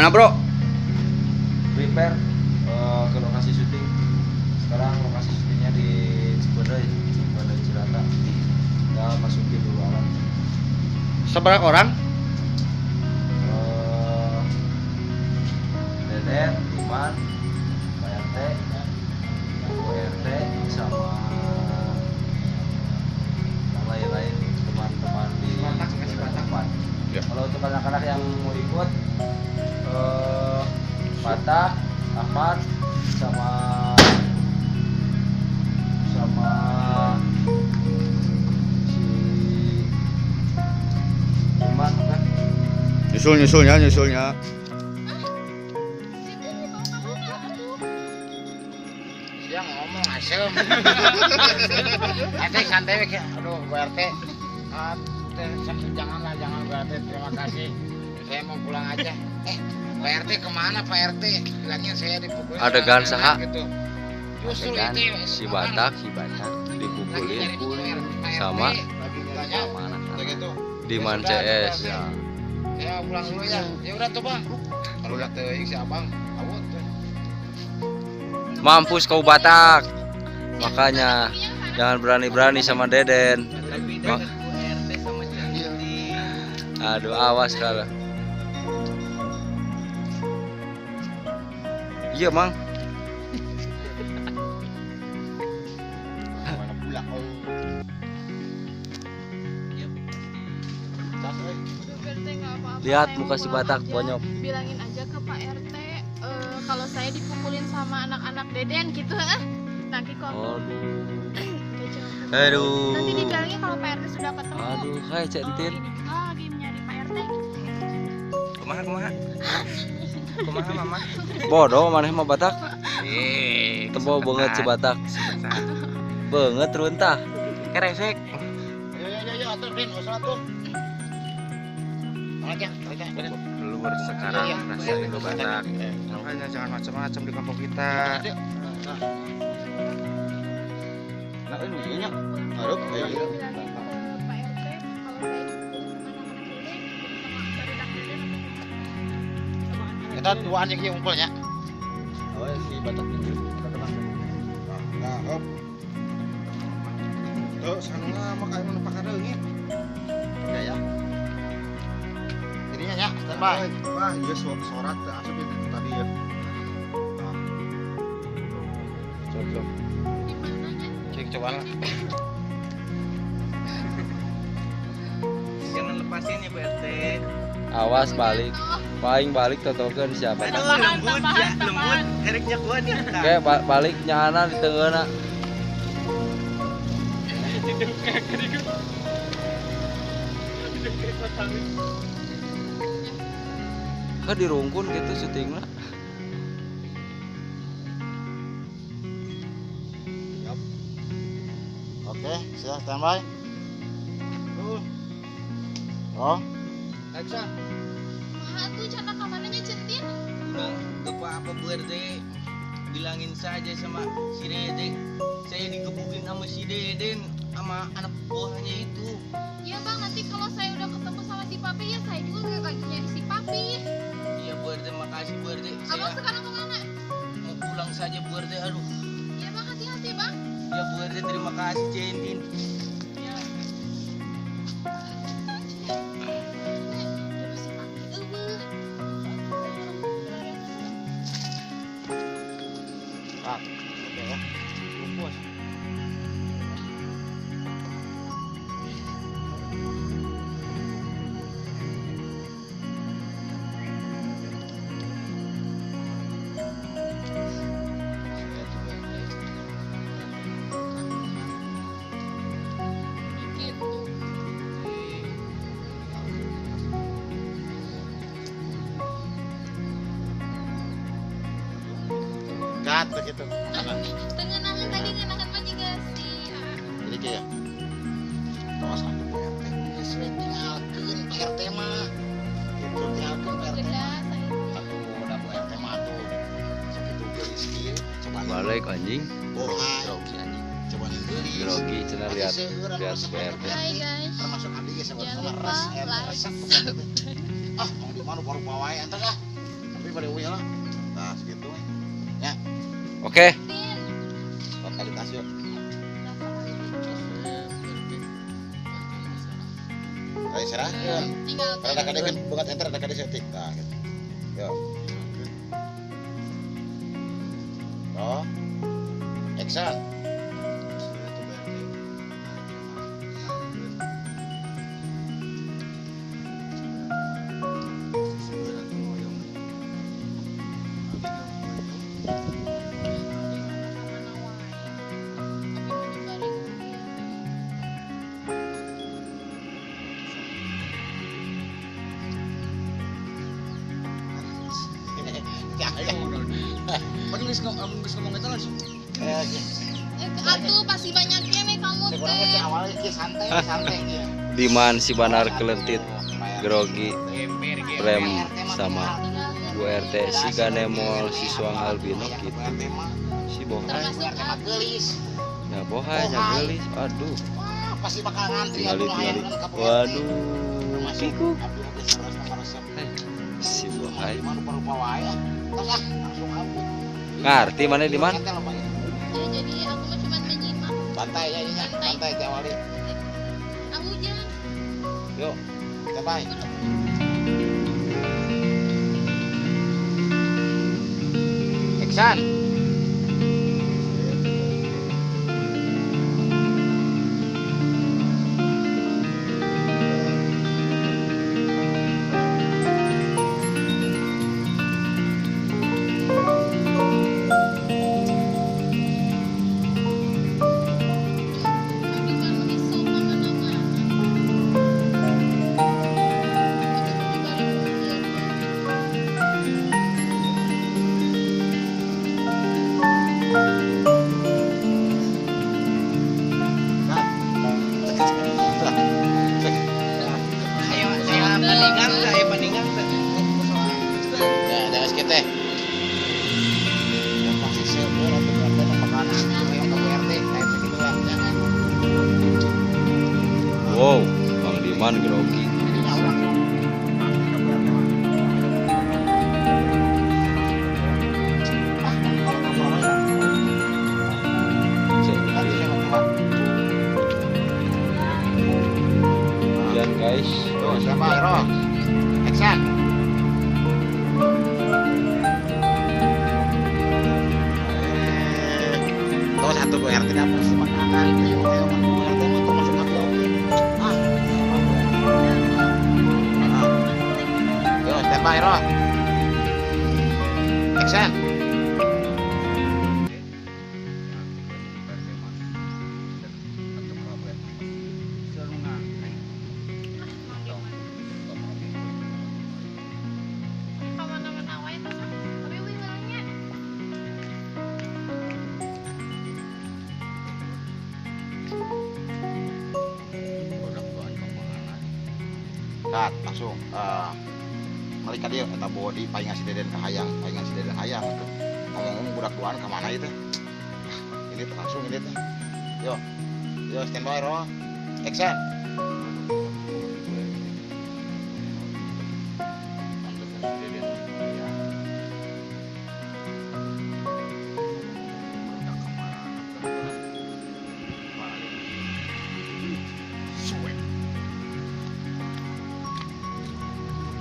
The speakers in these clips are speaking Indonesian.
mana bro? Prepare ke lokasi syuting. Sekarang lokasi syutingnya di Cipadai Cirata. Kita masukin dulu alam. Seberapa orang? Deden, Iman, Pak RT, Bu RT, sama yang lain-lain teman-teman di tempat. Ya. Kalau untuk anak-anak yang mau ikut, Mata, Ahmad, sama si Iman kan? Nyusulnya. Dia ngomong asem. Ate santai we. Aduh, Bu RT. Janganlah, jangan Bu RT. Terima kasih. Saya mau pulang aja. Pak RT kemana Pak RT? Bilangnya saya dipukulin. Adegan saha? Gitu. Justru Adegan itu si Batak dipukulin sama gitu. Diman CS. Saya pulang dulu ya. Ya udah tuh Bang. Kalau udah teuing si Abang, awut tuh. Mampus kau Batak. Makanya jangan berani-berani sama Deden. Aduh, awas kalau. Iya, Mang. Mana pula kau? Lihat muka si Batak bonyok. Bilangin aja ke Pak RT kalau saya dipukulin sama anak-anak Deden gitu. Nanti kok Aduh. nanti dibilangnya kalau Pak RT sudah ketemu. Aduh, hai Centin. Lagi nyari Pak RT. Kumaha? Kumaha mama? Bodoh maneh mah Batak. Tebo banget si Batak. Banget runtah. Keresek. Yo, atur Din, usah atuh. Aja. Luar sekarang rasa itu Batak. Makanya jangan macam-macam di kampung kita. Nah ini nya. Aduh, ayo. Pak RT kalau saya dipukulin sama Kita duaan yang kieu ngumpulnya. Oh, si Batak ini. Nah, hop. Tuh, sanuna mah kayak mana pakai reungit. Oke ya. Jadinya nya, standby. Wah, iya sorak teh asup itu tadi ya. Cocok. Cek coba lah. Jangan lepasin ya Pak RT. Awas balik. Paling balik totokeun siapa? Tambahan. Ereknya kuat ya. Oke, balik nyana di tengeuna. Ka dirungkun gitu syutingna. Oke, siap standby. Oh, Action. Mah tuh cana kamananya Centin. Udah, apa Bu RT? Bilangin saja sama si Dede. Saya dikebukin sama si Deden sama anak buahnya itu. Iya Bang, nanti kalau saya udah ketemu sama si Papi ya saya juga lagi nyari si Papi. Iya Bu RT, makasih Bu RT. Abang Saya sekarang kemana? mau pulang saja Bu RT. Aduh. Iya Bang, hati-hati Bang. Ya Bu RT, terima kasih Centin. Ya. Si Papi, oke ya. Bungkus. Gat begitu. Tengenahan tadi ngenahan mah juga sih. Jadi kayak tos satu Pak RT. Sudah tinggalkeun Pak RT mah. Gitu tinggalkeun Pak RT mah. Aduh, udah Pak RT mah tuh. Sakitu geus kieu. Coba Balik anjing. grogi anjing. Coba deui. Grogi cenah lihat BRT. Hai guys. Termasuk adik ya sama Jangan sama lupa resep like, resep. Ah, mau di mana baru bawae entar ah. pada uwi lah. Nah, segitu. Oke. Din, Totalitas yuk. Ayo serahkeun. tinggal Rada kadekeun banget enter rada kade setik. Nah, gitu. Yo. Oh. Action. ngomong itu langsung. Atuh pasti banyaknya nih kamu Sekurang teh. awalnya ki santai dia. Diman si Banar kelentit, grogi, rem sama Bu RT si Ganemol si Suang Albino gitu. Si Bohai, Termasuk Tema aku. gelis. ya Bohai nya gelis. Aduh, Wah, pasti bakal ngantri tinggali tinggali. Waduh, kiku. Si Bohai. Rupa-rupa wae. Terus langsung aku. Ngerti mana di mana? Ya, jadi aku mah cuma menyimak. Bantai ya ini, bantai teh awali. Aku jangan. Yuk, kita baik. Action. Tapi baru besok kemana-mana. Saya paningan. Ya, jangan kita. Yang pasti sebur atau berapa makanan itu yang kamu RT kayak begitu ya. Jangan. Wow, Bang Diman grogi. Jadinya orang. Dan guys, Tuh, siapa Hero? Action. Tuh satu gue RT dapur si makanan. Ayo, ayo, gue RT mau masuk api oke. Ah. Yo, standby Hero. Action. Kemana-mana wae terus. Tapi wih barangnya. Kat, langsung. Mereka dia eta body palingan si Deden kahayang, palingan si Deden hayang tuh. Ngomong budak duaan ke mana itu? Ini tuh langsung ini tuh. Yo. Yo standby Ro. Action.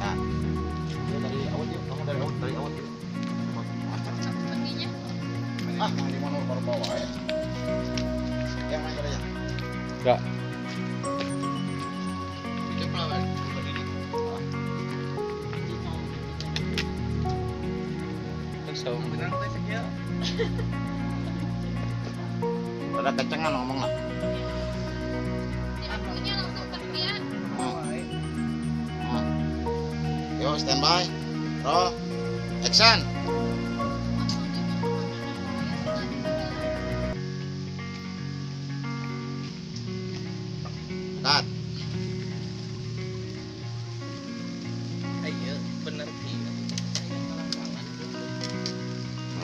Nah, dari awal yuk, kamu dari awal yuk. Perginya. Ah, di mana baru bawa ya? Yang mana ya? enggak. Ada kencengan ngomong lah. Ya, perginya langsung pergian. Yo standby. Roll. Action. Cut. Ayo, bener sih.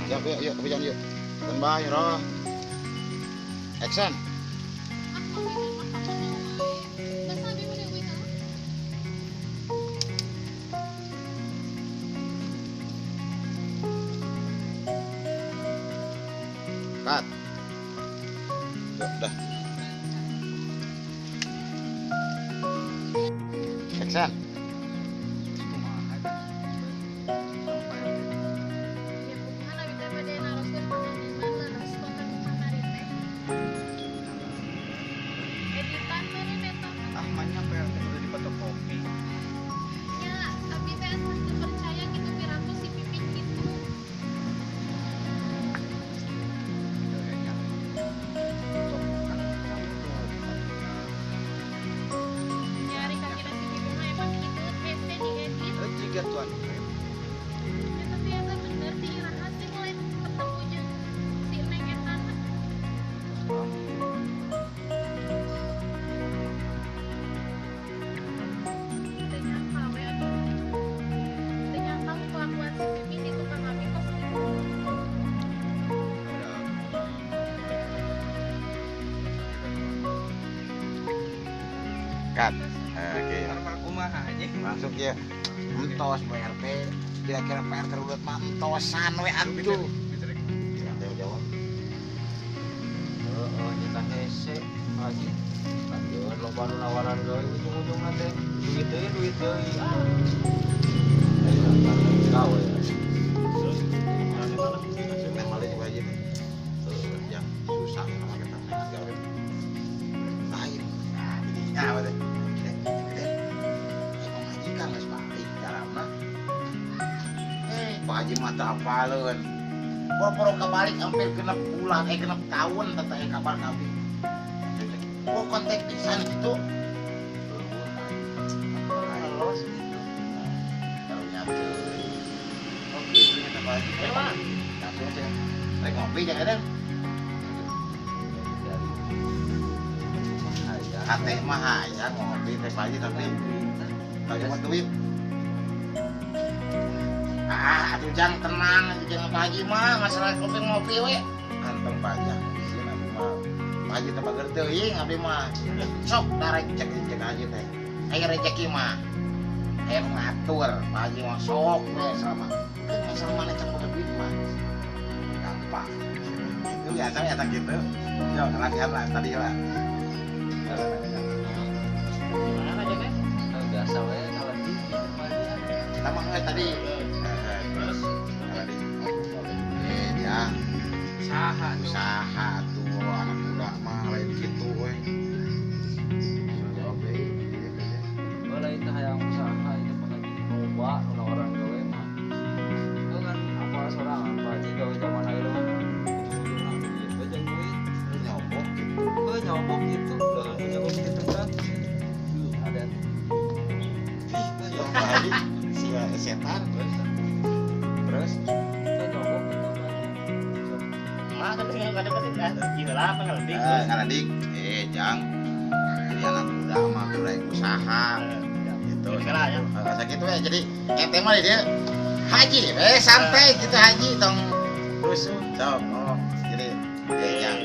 Yuk, yuk, yuk, kebijan yuk. Standby, roll. Action. Kat. Udah. Action. Ya kumaha abi teh bade naroskeun panganiman leres kok kan kamari teh. Editan mere beta. Ah, mainnya PRT udah di fotokopi. Ya, abi teh asuh teu percaya gitu piraku si Pipin gitu. Kayaknya. Sok kan kamu tuh. Nyari kakina si Pipin mah emang kitu hese diedit. Jika tuan. Ya tapi eta bener si Iraha sih mulai ketemu jeung si Neng eta mah. Teu nyangka we atuh. Teu nyangka kelakuan si Pipin itu Kang Abi kok segitu. Kat. Oke. Karena kumaha aja. Masuk ya. Entos PRT. Kira-kira PRT udah mah entosan we atuh. Ya, jawab. Heeh, kita hese lagi. Lanjut loba nu nawaran gawe ujung-ujungna teh duit deui. Ayo gawe ya. Malah juga aja nih. Yang susah sama kita gawe. Lain. Nah, jadinya apa deh? Emang Haji kan geus balik carana. Pak Haji mah teu apaleun. Poro-poro kabalik hampir genep bulan, genep tahun teh kabar kami. Oh kontak pisan gitu. Los gitu. Kalau nyatu. Oke, ternyata Pak Haji. Langsung aja. Rek ngopi jangan ada. Hati mah hayang ngopi teh Pak Haji tapi cuma duit. Aduh jangan tenang, jangan Pak Haji mah masalah kopi ngopi we. Kantong Pak Haji, sieun abi mah. Pak Haji teh bager teuing abi mah. Sok darek cek aja teh. Aya rezeki mah. Aya ngatur, Pak Haji mah sok we sama. Kan masalah mana cek duit mah. Gampang. Itu biasa ya tak gitu. Yo latihan lah tadi lah. Gimana aja teh? Biasa we kalau di Kita mah tadi terus ya usaha tuh anak muda mah lain gitu we. jawab deui. Boleh itu hayang usaha itu pakai loba nu nawaran gawe mah. Itu kan apa sorangan Pak Haji gawe zaman ayeuna mah. Ujung-ujungna duit we jeung duit. Nyobok gitu. Nyobok gitu. Lah nyobok gitu kan. Ada Si setan terus nyobok gitu kan. Mah kan enggak ada kan. Gila lah apa kalau dik. ngaladik jang jadi anak muda mah kudu usaha gitu. Kira ya. Sakitu ya jadi ente mah dia haji santai gitu haji tong terus sok jadi jang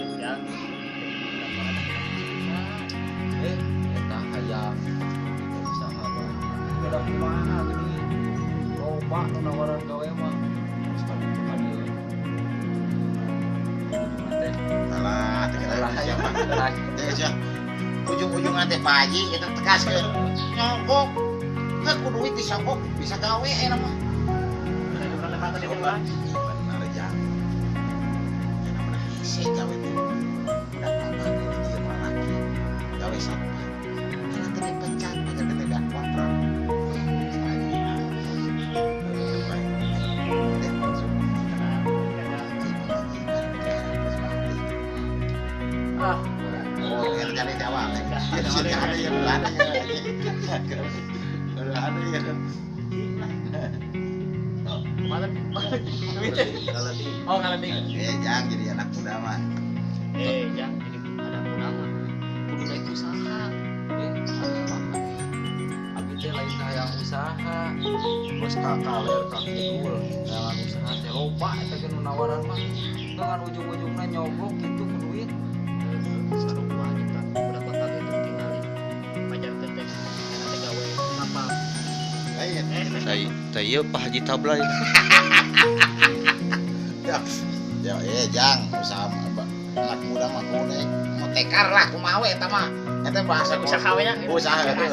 Eta hayang usaha Pak. Ada kumaha gini. Loba nu nawaran gawe mah. Sekali cuma dia. Teh salah lah siapa lah. ya ujung-ujungnya teh Pak Haji itu tekaskeun nyogok nggak kudu duit disogok bisa gawe enak mah benar jang yang namanya hese gawe teh udah papa dia mah laki gawe sampah karena teh dipecat pakai ketegangan kontrak Ah, oh kerjanya di awal ya sudah ada yang udah ada ya Kemarin kalau di oh kalau dik. jangan jadi anak muda mah Yang ini ada nama. Kudu naik usaha. abi teh lain hayang usaha. Terus kakaler kakidul dalam usaha teh loba eta ge nu nawaran mah. Dengan ujung-ujungna nyogok gitu ku duit. Sarua kita berapa kali itu tinggalin. Pajar teteh. Nanti gawe apa? lain Saya Pak Haji Tablay. ya jang usaha anak muda mah boleh mau tekar lah kumawe eta mah ente bahasa Usaha we nya. usaha itu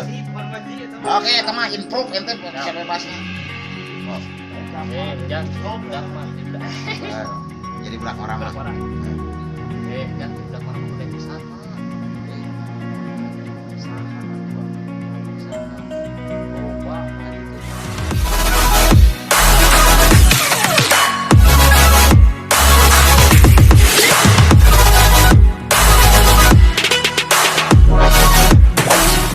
oke eta mah improve ente bisa bebasnya Jangan mah. jadi belak orang mah Orang. Jangan